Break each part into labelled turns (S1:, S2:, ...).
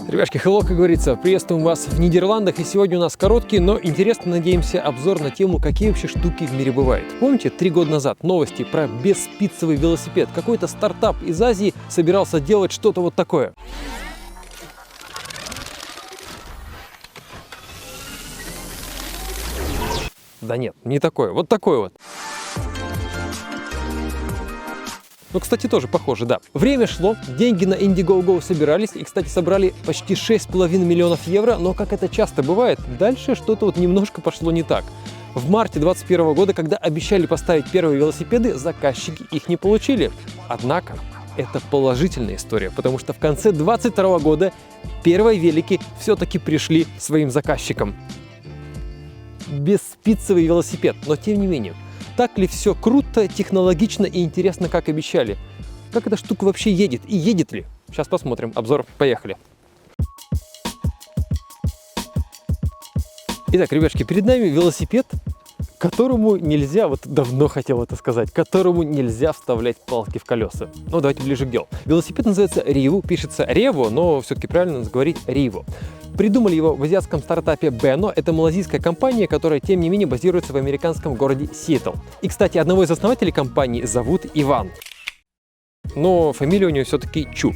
S1: Ребятки, hello, как говорится, приветствуем вас в Нидерландах, и сегодня у нас короткий, но интересный, надеемся, обзор на тему, какие вообще штуки в мире бывают. Помните, 3 года назад новости про бесспицевый велосипед? Какой-то стартап из Азии собирался делать что-то вот такое. Да нет, не такое, вот такое вот. Ну, кстати, тоже похоже, да. Время шло, деньги на Indiegogo собирались, и, кстати, собрали почти 6,5 миллионов евро, но, как это часто бывает, дальше что-то вот немножко пошло не так. В марте 2021 года, когда обещали поставить первые велосипеды, заказчики их не получили. Однако, это положительная история, потому что в конце 2022 года первые велики все-таки пришли своим заказчикам. Бесспицевый велосипед, но тем не менее. Так ли все круто, технологично и интересно, как обещали? Как эта штука вообще едет? И едет ли? Сейчас посмотрим. Обзор. Поехали. Итак, ребятки, перед нами велосипед, которому нельзя, вот давно хотел это сказать, которому нельзя вставлять палки в колеса. Ну, давайте ближе к делу. Велосипед называется Rivo, пишется Revo, но все-таки правильно говорить Rivo. Придумали его в азиатском стартапе Beno. Это малазийская компания, которая, тем не менее, базируется в американском городе Сиэтл. И, кстати, одного из основателей компании зовут Иван. Но фамилия у него все-таки Чу.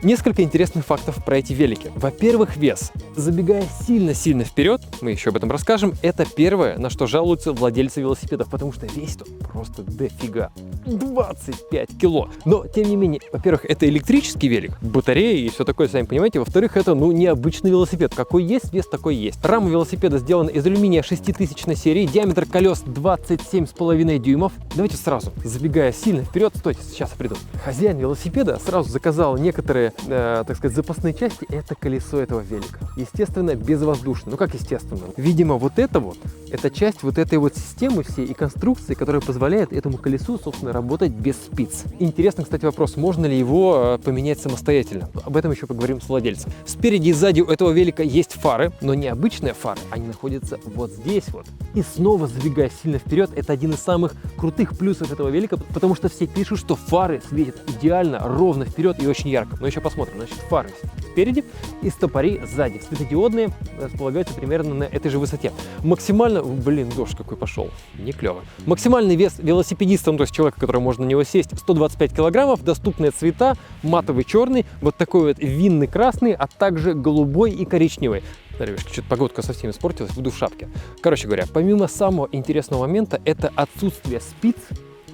S1: Несколько интересных фактов про эти велики. Во-первых, вес. Забегая сильно-сильно вперед, мы еще об этом расскажем, это первое, на что жалуются владельцы велосипедов, потому что весит он просто дофига. 25 кило. Но, тем не менее, во-первых, это электрический велик, батареи и все такое, сами понимаете. Во-вторых, это, необычный велосипед. Какой есть, вес такой есть. Рама велосипеда сделана из алюминия 6000 серии, диаметр колес 27,5 дюймов. Давайте сразу, забегая сильно вперед, стойте, сейчас я приду. Хозяин велосипеда сразу заказал некоторые так сказать, запасные части. Это колесо этого велика. Естественно, безвоздушное. Ну как естественно? Видимо, вот это часть вот этой вот системы всей и конструкции, которая позволяет этому колесу, собственно, работать без спиц. Интересный, кстати, вопрос, можно ли его поменять самостоятельно? Об этом еще поговорим с владельцем. Спереди и сзади у этого велика есть фары, но не обычные фары, они находятся вот здесь вот. И снова, забегая сильно вперед, это один из самых крутых плюсов этого велика, потому что все пишут, что фары светят идеально, ровно вперед и очень ярко. Но еще посмотрим. Значит, фары спереди и стопори сзади. Светодиодные располагаются примерно на этой же высоте. Максимально... Блин, дождь какой пошел. Не клево. Максимальный вес велосипедиста, то есть человека, который может на него сесть, 125 килограммов. Доступные цвета: матовый черный, вот такой вот винный красный, а также голубой и коричневый. Да, ребятки, что-то погодка совсем испортилась, буду в шапке. Короче говоря, помимо самого интересного момента, это отсутствие спиц.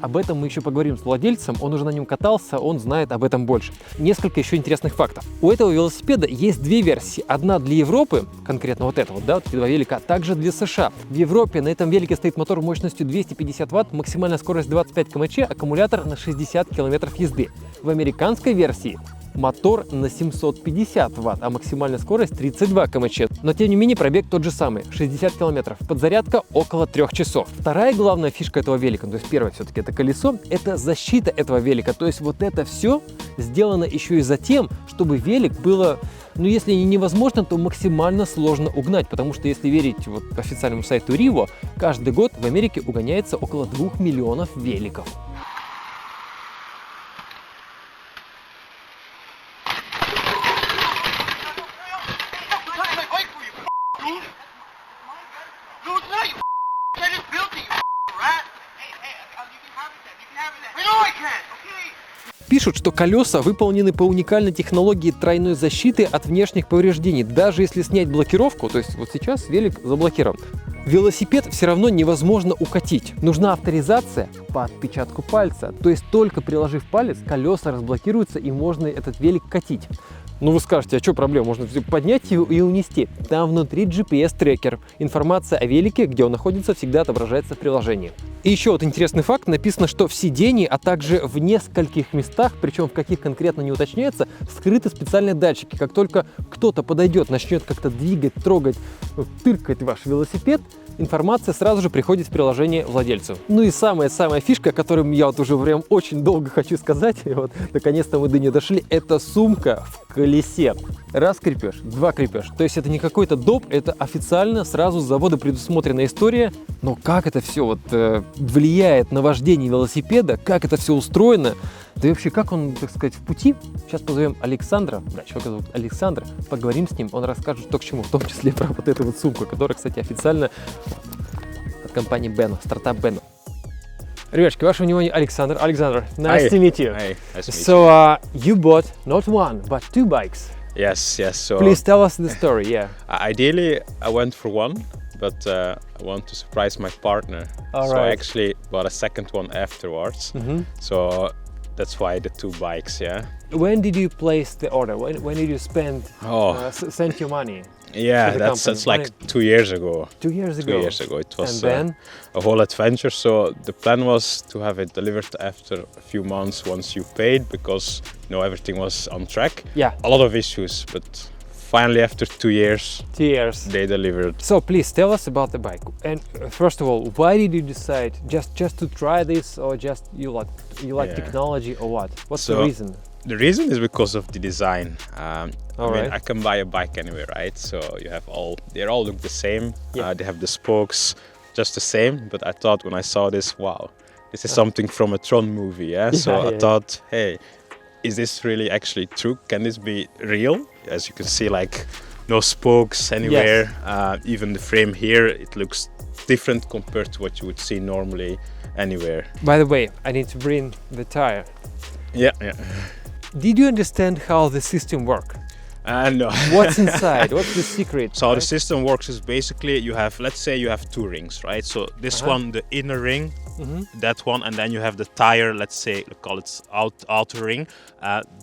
S1: Об этом мы еще поговорим с владельцем, он уже на нем катался, он знает об этом больше. Несколько еще интересных фактов. У этого велосипеда есть две версии. Одна для Европы, конкретно вот эта вот, да, вот эти два велика, а также для США. В Европе на этом велике стоит мотор мощностью 250 Вт, максимальная скорость 25 км/ч, аккумулятор на 60 км езды. В американской версии мотор на 750 Вт, а максимальная скорость 32 км/ч. Но тем не менее пробег тот же самый, 60 км. Подзарядка около 3 часов. Вторая главная фишка этого велика, то есть первое все-таки это колесо, это защита этого велика. То есть вот это все сделано еще и за тем, чтобы велик было, если не невозможно, то максимально сложно угнать. Потому что если верить вот официальному сайту Rivo, каждый год в Америке угоняется около 2 миллионов великов. Пишут, что колеса выполнены по уникальной технологии тройной защиты от внешних повреждений. Даже если снять блокировку, то есть вот сейчас велик заблокирован, велосипед все равно невозможно укатить. Нужна авторизация по отпечатку пальца. То есть только приложив палец, колеса разблокируются и можно этот велик катить. Ну вы скажете, а что проблема? Можно поднять его и унести. Там внутри GPS-трекер. Информация о велике, где он находится, всегда отображается в приложении. И еще вот интересный факт. Написано, что в сидении, а также в нескольких местах, причем в каких конкретно не уточняется, скрыты специальные датчики. Как только кто-то подойдет, начнет как-то двигать, трогать, тыркать ваш велосипед, информация сразу же приходит в приложение владельцу. Ну и самая фишка, о которой я вот уже прям очень долго хочу сказать, и вот наконец-то мы до нее дошли, это сумка, в колесе. Раз крепеж, два крепеж. То есть это не какой-то доп, это официально сразу с завода предусмотренная история. Но как это все вот влияет на вождение велосипеда, как это все устроено, да и вообще как он, так сказать, в пути. Сейчас позовем Александра, да, человека зовут Александр, поговорим с ним, он расскажет, что к чему, в том числе про вот эту вот сумку, которая, кстати, официально от компании Beno, стартап Beno. Ребятки, ваше внимание, Александр. Alexander, nice to meet you.
S2: Hi, nice to meet
S1: So you bought not one, but two bikes.
S2: you. Yes. So
S1: Please tell us the story, yeah.
S2: ideally, I went for one, but I want to surprise my partner.
S1: All
S2: so I
S1: right.
S2: actually bought a second one afterwards.
S1: Mhm.
S2: So that's why the two bikes. Yeah.
S1: When did you place the order? When did you send your money?
S2: Yeah,
S1: the
S2: that's
S1: company.
S2: like 2 years ago.
S1: 2 years
S2: 2
S1: ago.
S2: years ago. It was
S1: And then?
S2: a whole adventure. So the plan was to have it delivered after a few months once you paid, because everything was on track.
S1: Yeah,
S2: A lot of issues, but finally after 2 years
S1: 2 years.
S2: they delivered.
S1: So please tell us about the bike. And first of all, why did you decide just to try this, or just you like
S2: Yeah.
S1: technology, or what? What's the
S2: So-
S1: reason?
S2: The reason is because of the design. I mean,
S1: Alright.
S2: I can buy a bike anywhere, right? So you have they all look the same.
S1: Yeah.
S2: They have the spokes just the same. But I thought when I saw this, wow, this is something from a Tron movie, yeah? So
S1: Yeah,
S2: I
S1: yeah.
S2: thought, hey, is this really actually true? Can this be real? As you can see, like no spokes anywhere. Even the frame here, it looks different compared to what you would see normally anywhere.
S1: By the way, I need to bring the tire.
S2: Yeah.
S1: Did you understand how the system works?
S2: No.
S1: What's inside? What's the secret?
S2: So how the
S1: right?
S2: system works is basically you have, let's say you have two rings, right? So this
S1: Uh-huh.
S2: one, the inner ring,
S1: Mhm.
S2: that one, and then you have the tire, let's say, call it outer ring.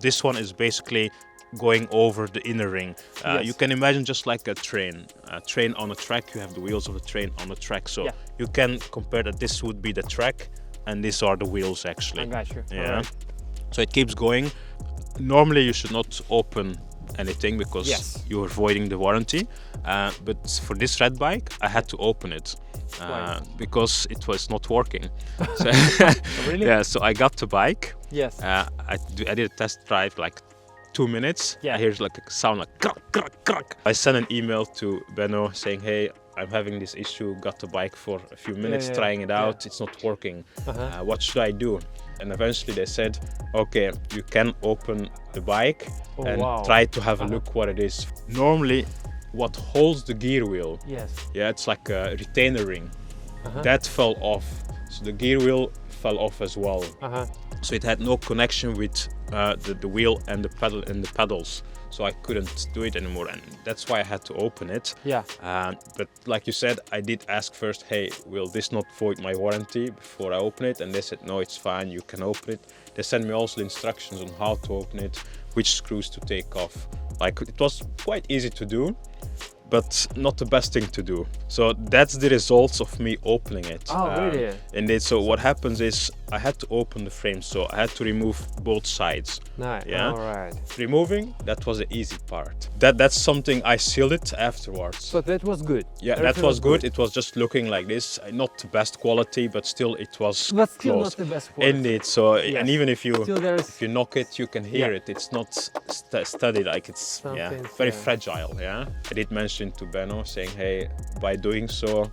S2: This one is basically going over the inner ring.
S1: Yes.
S2: You can imagine just like a train on a track. You have the wheels of the train on the track. So
S1: Yeah.
S2: you can compare that this would be the track and these are the wheels actually.
S1: I got you.
S2: Yeah.
S1: Alright.
S2: So it keeps going. Normally you should not open anything because
S1: Yes.
S2: you're avoiding the warranty. But for this red bike, I had to open it
S1: Why?
S2: because it was not working. So
S1: Really?
S2: yeah, so I got the bike.
S1: Yes.
S2: I did a test drive like 2 minutes.
S1: Yeah.
S2: I hear like a sound like crack, crack, crack. I sent an email to Beno saying, hey, I'm having this issue, got the bike for a few minutes,
S1: yeah,
S2: trying it
S1: yeah.
S2: out, it's not working.
S1: Uh-huh.
S2: What should I do? And eventually they said, okay, you can open the bike
S1: Oh,
S2: and
S1: wow.
S2: try to have a
S1: Uh-huh.
S2: look what it is. Normally, what holds the gear wheel,
S1: Yes.
S2: yeah, it's like a retainer ring.
S1: Uh-huh.
S2: That fell off. So the gear wheel fell off as well.
S1: Uh-huh.
S2: So it had no connection with the wheel and the pedal and the pedals. So I couldn't do it anymore, and that's why I had to open it.
S1: Yeah.
S2: But like you said, I did ask first, hey, will this not void my warranty before I open it? And they said, no, it's fine, you can open it. They sent me also the instructions on how to open it, which screws to take off. Like, it was quite easy to do, but not the best thing to do. So that's the results of me opening it.
S1: Oh, really?
S2: Indeed. So what happens is I had to open the frame, so I had to remove both sides.
S1: Nice.
S2: Yeah.
S1: All right.
S2: Removing, that was the easy part. That's something I sealed it afterwards.
S1: So that was good.
S2: Yeah, that
S1: Everything
S2: was good. It was just looking like this, not the best quality, but still it was
S1: But still
S2: close.
S1: not the best quality.
S2: Indeed. So
S1: Yes.
S2: and even if you
S1: Still there is
S2: knock it, you can hear
S1: Yeah.
S2: it. It's not studied, like it's
S1: Something,
S2: very
S1: yeah.
S2: fragile. Yeah, I did mention to Beno saying, hey, by doing so,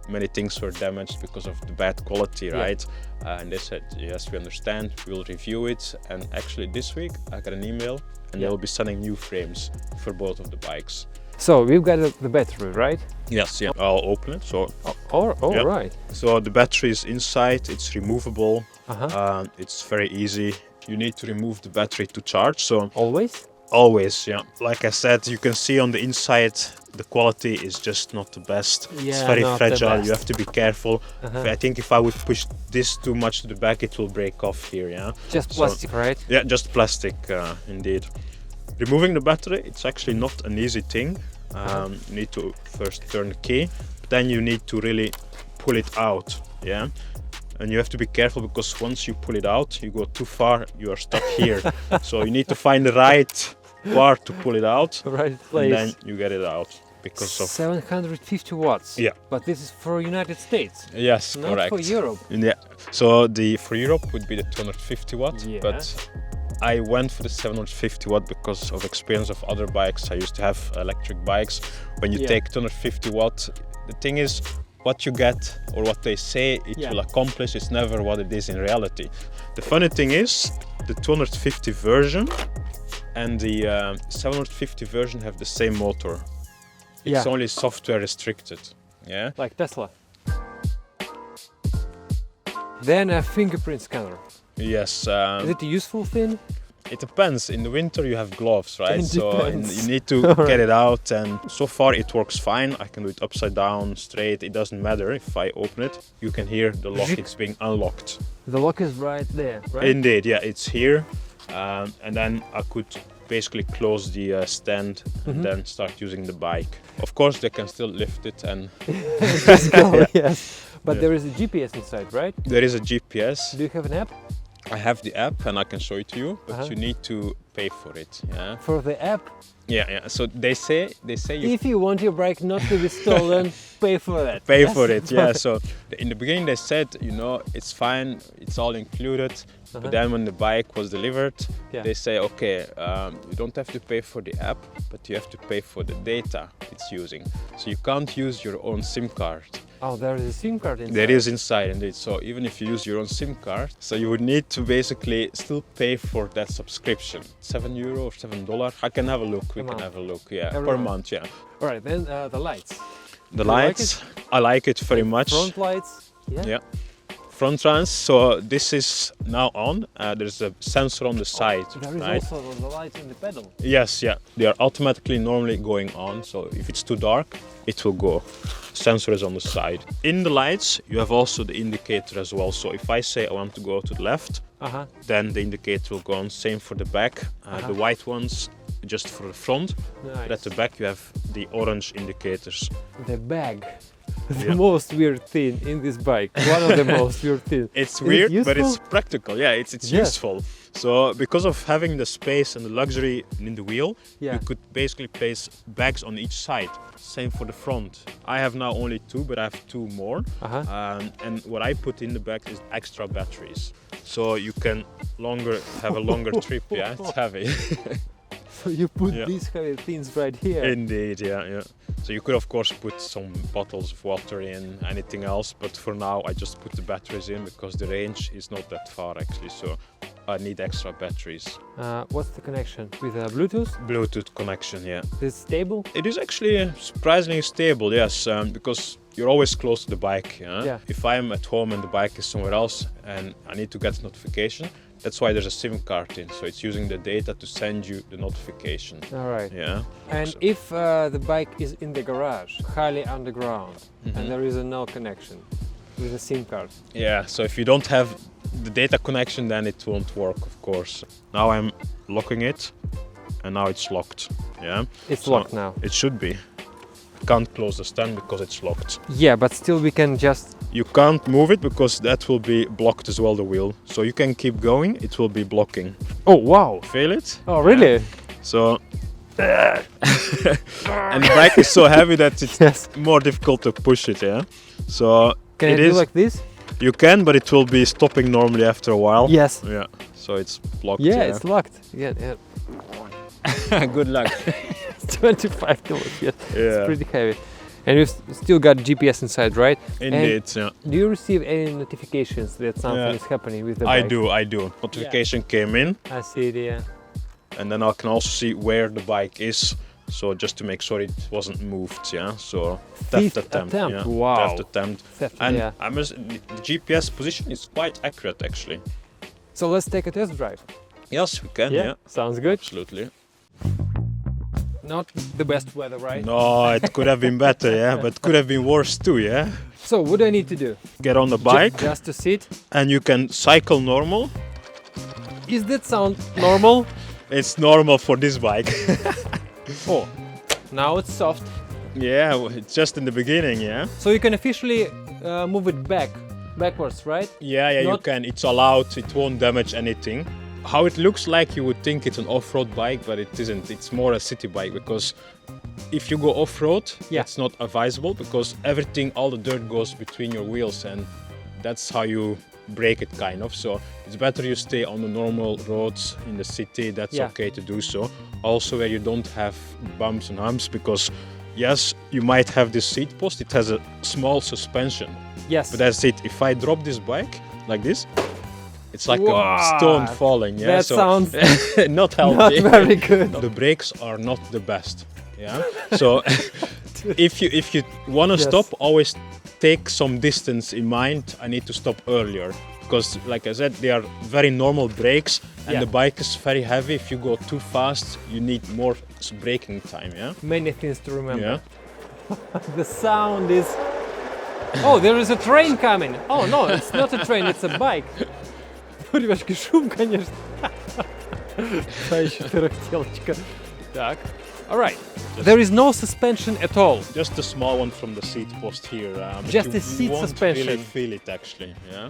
S2: many things were damaged because of the bad quality,
S1: Yeah.
S2: right? And they said, yes, we understand. We'll review it. And actually, this week I got an email, and
S1: Yeah.
S2: they'll be sending new frames for both of the bikes.
S1: So we've got the battery, right?
S2: Yes, yeah. I'll open it. So
S1: All
S2: Yep.
S1: right.
S2: So the battery is inside, it's removable,
S1: Uh-huh.
S2: it's very easy. You need to remove the battery to charge, so
S1: Always?
S2: always, yeah. Like I said, you can see on the inside, the quality is just not the best. It's
S1: Yeah,
S2: very
S1: not the
S2: fragile,
S1: best.
S2: you have to be careful.
S1: Uh-huh.
S2: I think if I would push this too much to the back, it will break off here, yeah.
S1: Just
S2: So-
S1: plastic, right?
S2: Yeah, just plastic, indeed. Removing the battery, it's actually not an easy thing. You need to first turn the key, but then you need to really pull it out, yeah? And you have to be careful because once you pull it out, you go too far, you are stuck here. So you need to find the right part to pull it out,
S1: Right
S2: and
S1: place.
S2: then you get it out because of...
S1: 750 watts.
S2: Yeah.
S1: But this is for United States,
S2: Yes,
S1: not
S2: correct.
S1: for Europe.
S2: Yeah. So for Europe would be the 250 watt,
S1: Yeah.
S2: but I went for the 750 watt because of experience of other bikes. I used to have electric bikes. When you
S1: Yeah.
S2: take 250 watt, the thing is, what you get or what they say it
S1: Yeah.
S2: will accomplish is never what it is in reality. The funny thing is, the 250 version and the 750 version have the same motor. It's
S1: Yeah.
S2: only software restricted. Yeah.
S1: Like Tesla. Then a fingerprint scanner.
S2: Yes.
S1: Is it a useful thing?
S2: It depends. In the winter you have gloves, right?
S1: It
S2: So
S1: depends.
S2: you need to get it out, and so far it works fine. I can do it upside down, straight. It doesn't matter if I open it. You can hear the lock. It's being unlocked.
S1: The lock is right there, right?
S2: Indeed, yeah, it's here. And then I could basically close the stand and then start using the bike. Of course, they can still lift it, and
S1: Yes. But
S2: Yeah.
S1: there is a GPS inside, right?
S2: there is a GPS.
S1: Do you have an app?
S2: I have the app and I can show it to you, but
S1: Uh-huh.
S2: you need to pay for it. Yeah,
S1: For the app,
S2: yeah. So they say you
S1: if you want your bike not to be stolen, pay for that.
S2: pay
S1: Yes?
S2: for it. Yeah. So in the beginning they said, it's fine, it's all included.
S1: Uh-huh.
S2: But then when the bike was delivered,
S1: Yeah.
S2: they say, okay, you don't have to pay for the app, but you have to pay for the data it's using. So you can't use your own SIM card.
S1: Oh, there is a SIM card inside.
S2: There is inside indeed. So even if you use your own SIM card, so you would need to basically still pay for that subscription. €7 or $7. I can have a look. We
S1: A
S2: can
S1: month.
S2: have a look. Yeah,
S1: Every
S2: per
S1: month.
S2: month. Yeah.
S1: All right, then the lights.
S2: The
S1: You like
S2: lights, I like it very much.
S1: Front lights. Yeah.
S2: Yeah. Front runs. So this is now on. There's a sensor on the side,
S1: There is
S2: right?
S1: also the lights in the pedal.
S2: Yes, yeah. They are automatically normally going on. So if it's too dark, it will go. Sensor is on the side. In the lights, you have also the indicator as well. So if I say I want to go to the left,
S1: Uh-huh.
S2: then the indicator will go on. Same for the back. The white ones just for the front.
S1: Nice.
S2: But at the back you have the orange indicators.
S1: The bag. The
S2: Yeah.
S1: most weird thing in this bike. One of the most weird things.
S2: It's
S1: Is it
S2: weird, but it's
S1: useful?
S2: practical. Yeah, it's
S1: Yeah.
S2: useful. So because of having the space and the luxury in the wheel,
S1: Yeah.
S2: you could basically place bags on each side. Same for the front. I have now only 2, but I have 2 more.
S1: Uh-huh.
S2: And what I put in the bag is extra batteries. So you can have a longer trip. Yeah, it's heavy.
S1: So you put
S2: Yeah.
S1: these heavy things right here.
S2: Indeed, yeah. So you could of course put some bottles of water in, anything else, but for now I just put the batteries in because the range is not that far actually, so I need extra batteries.
S1: What's the connection with Bluetooth?
S2: Bluetooth connection, yeah.
S1: Is it stable?
S2: It is actually surprisingly stable, yes, because you're always close to the bike.
S1: Yeah.
S2: If I'm at home and the bike is somewhere else and I need to get a notification, that's why there's a SIM card in, so it's using the data to send you the notification.
S1: All right.
S2: Yeah.
S1: And
S2: So-
S1: if the bike is in the garage, highly underground, and there is no connection with a SIM card,
S2: Yeah, so if you don't have the data connection, then it won't work, of course. Now I'm locking it, and now it's locked. Yeah,
S1: it's
S2: So-
S1: locked now.
S2: it should be. Can't close the stand because it's locked.
S1: Yeah, but still we can just...
S2: You can't move it because that will be blocked as well, the wheel. So you can keep going, it will be blocking.
S1: Oh, wow.
S2: Feel it?
S1: Oh, really?
S2: So... and the bike is so heavy that it's
S1: Yes.
S2: more difficult to push it, yeah? So
S1: Can
S2: it
S1: I
S2: is...
S1: do like this?
S2: You can, but it will be stopping normally after a while.
S1: Yes.
S2: Yeah, so it's blocked.
S1: Yeah, it's locked. Yeah, yeah.
S2: Good luck.
S1: It's 25 kilos, yes.
S2: Yeah.
S1: It's pretty heavy. And you've still got GPS inside, right?
S2: Indeed, yeah.
S1: Do you receive any notifications that something
S2: Yeah.
S1: is happening with the
S2: I
S1: bike?
S2: do. Notification came in,
S1: I see it, yeah.
S2: and then I can also see where the bike is. So just to make sure it wasn't moved, yeah. So
S1: Fifth
S2: theft attempt,
S1: attempt,
S2: yeah.
S1: wow.
S2: Theft attempt.
S1: Theft,
S2: And
S1: yeah.
S2: I must, the GPS position is quite accurate actually.
S1: So let's take a test drive.
S2: Yes, we can, yeah.
S1: Sounds good.
S2: Absolutely.
S1: Not the best weather, right?
S2: No, it could have been better, yeah, but could have been worse too, yeah.
S1: So what do I need to do?
S2: Get on the bike
S1: Just to sit?
S2: and you can cycle normal.
S1: Is that sound normal?
S2: It's normal for this bike.
S1: Oh, now it's soft.
S2: Yeah, it's just in the beginning, yeah.
S1: So you can officially move it backwards, right?
S2: Yeah, you
S1: Not-
S2: can. It's allowed. It won't damage anything. How it looks like, you would think it's an off-road bike, but it isn't. It's more a city bike because if you go off-road,
S1: Yeah.
S2: it's not advisable because everything, all the dirt goes between your wheels, and that's how you break it kind of. So it's better you stay on the normal roads in the city. That's
S1: Yeah.
S2: okay to do so. Also where you don't have bumps and humps, because yes, you might have this seat post. It has a small suspension,
S1: Yes.
S2: but that's it. If I drop this bike like this, it's like
S1: Wow.
S2: a stone falling. Yeah,
S1: That
S2: so
S1: sounds
S2: not
S1: not
S2: healthy.
S1: very good.
S2: The brakes are not the best. Yeah. So if you want to
S1: Yes.
S2: stop, always take some distance in mind. I need to stop earlier because, like I said, they are very normal brakes, and
S1: Yeah.
S2: the bike is very heavy. If you go too fast, you need more braking time. Yeah.
S1: Many things to remember.
S2: Yeah.
S1: The sound is. Oh, there is a train coming. Oh no, it's not a train, it's a bike. Ну, ребятки, шум, конечно. Та еще тарахтелочка. Так. Alright. There is no suspension at all.
S2: Just a small one from the seat post here. But
S1: Just
S2: you,
S1: a
S2: you
S1: seat
S2: won't
S1: suspension.
S2: really feel it actually. Yeah.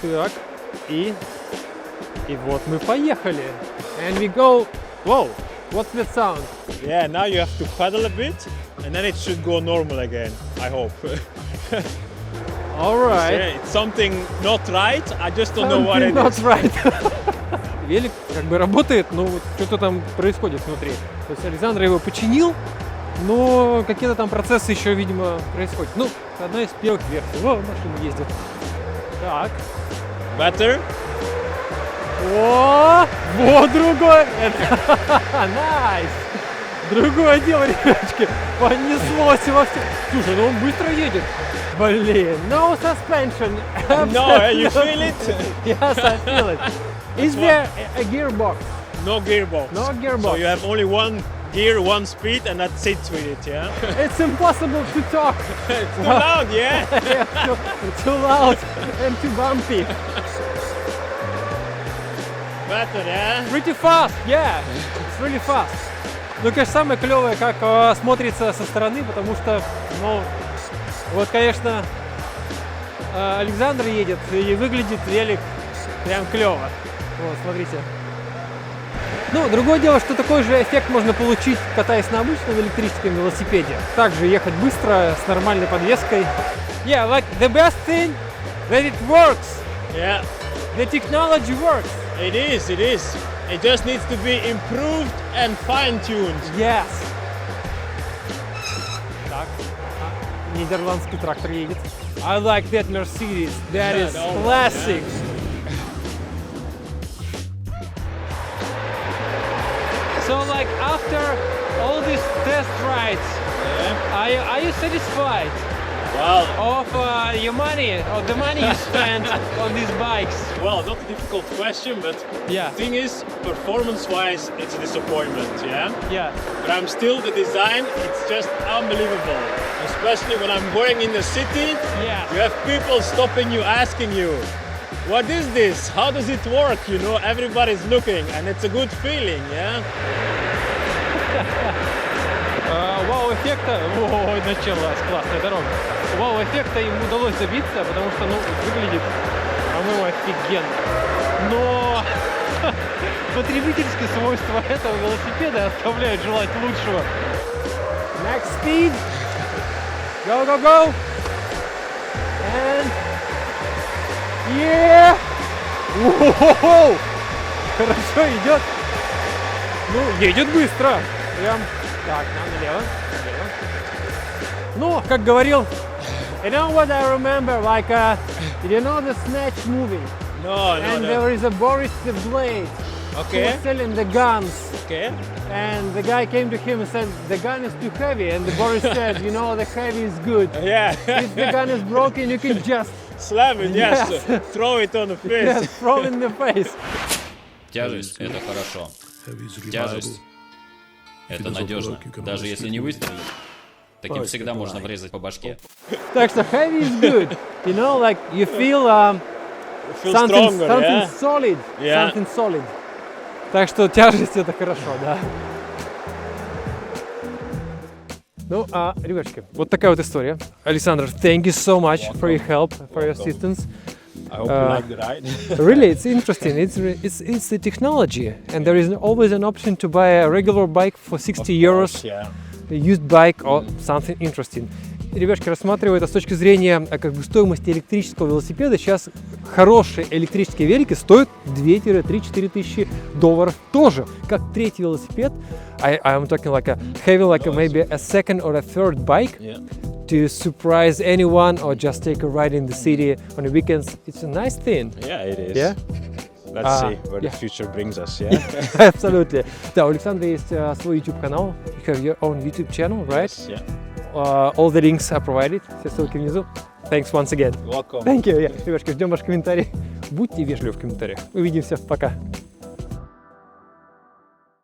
S1: Так. И вот мы поехали. And we go. Whoa, what's that sound?
S2: Yeah. Now you have to pedal a bit, and then it should go normal again. I hope.
S1: Alright.
S2: Yeah, it's something not right. I just don't know what it
S1: Not
S2: is.
S1: right. Велик как бы работает, но вот что-то там происходит внутри. То есть Александр его починил, но какие-то там процессы еще, видимо, происходят. Ну, одна из первых версий. Во, машина ездит. Так.
S2: Better?
S1: О, вот другой. Найс. Другое дело, ребяточки. Понеслось во все. Слушай, ну он быстро едет. Блин, no suspension.
S2: No, you feel it?
S1: Yes, I feel it. Is there a gearbox?
S2: No gearbox.
S1: No gearbox.
S2: So you have only one gear, one speed, and that's it with it, yeah?
S1: It's impossible to talk.
S2: It's too loud, yeah?
S1: Too loud and too bumpy.
S2: Better, yeah?
S1: Pretty fast, yeah. It's really fast. Ну, конечно, самое клевое, как смотрится со стороны, потому что, ну, вот, конечно, Александр едет и выглядит велик прям клево. Вот, смотрите. Ну, другое дело, что такой же эффект можно получить, катаясь на обычном электрическом велосипеде. Также ехать быстро, с нормальной подвеской. Yeah, like the best thing that it works.
S2: Yeah,
S1: The technology works.
S2: it is, it is. It just needs to be improved and fine-tuned.
S1: Yes. Так, нидерландский трактор едет. I like that Mercedes. That
S2: Yeah,
S1: is
S2: that one,
S1: classic. So, like after all these test rides,
S2: Yeah.
S1: are you satisfied
S2: Well,
S1: of your money, or the money you spent on these bikes?
S2: well, not a difficult question, but
S1: Yeah.
S2: the thing is, performance-wise, it's a disappointment, yeah?
S1: Yeah.
S2: But I'm still, the design, it's just unbelievable. Especially when I'm going in the city,
S1: Yeah.
S2: you have people stopping you, asking you, what is this? How does it work? You know, everybody's looking, and it's a good feeling, yeah?
S1: Вау-эффекта, ой, началась классная дорога. Вау-эффекта им удалось добиться, потому что, ну, выглядит, по-моему, офигенно. Но потребительские свойства этого велосипеда оставляют желать лучшего. Next speed. Go, go, go. And... Yeah! Воу-хо-хо! Хорошо идет. Ну, едет быстро. Прям. Так, налево. Налево. Ну, как говорил, you know what I remember, like, you know the Snatch movie?
S2: No,
S1: And there is a Boris the Blade who
S2: Okay,
S1: was selling the guns.
S2: okay.
S1: And the guy came to him and said, the gun is too heavy. And the Boris said, you know, the heavy is good.
S2: Yeah,
S1: If the gun is broken, you can just
S2: slam it, yes.
S1: Yes.
S2: Throw it on the face.
S1: just throw in the face.
S3: Тяжесть – это хорошо. Тяжесть – это надежно. Даже если не выстрелить, таким всегда можно врезать по башке.
S1: Так что heavy is good. You know, like you feel
S2: Feel
S1: something,
S2: stronger,
S1: something
S2: yeah?
S1: solid.
S2: Yeah.
S1: Something solid. Так что тяжесть это хорошо, да. Ну, ребятушки, вот такая вот история. Александр, thank you so much for your help, for your assistance.
S2: I hope you like the ride.
S1: Really, it's interesting. It's the technology, and there is always an option to buy a regular bike for 60 euros,
S2: Yeah.
S1: a used bike or something interesting. ребятки, рассматриваю это с точки зрения как бы стоимости электрического велосипеда. Сейчас хорошие электрические велики стоят 2-4 тысячи долларов тоже, как третий велосипед. I'm talking like having like maybe a second or a third bike
S2: Yeah.
S1: to surprise anyone or just take a ride in the city on the weekends. It's a nice thing.
S2: Yeah, it is.
S1: Yeah?
S2: Let's see where
S1: yeah.
S2: the future brings us, yeah?
S1: Абсолютно. Да, у Александра есть свой YouTube канал. You have your own YouTube channel, right?
S2: Yes, yeah.
S1: All the links are provided. Все ссылки внизу. Thanks once again.
S2: Welcome.
S1: Thank you. Yeah. Ребятки, ждем ваши комментарии. Будьте вежливы в комментариях. Увидимся. Пока.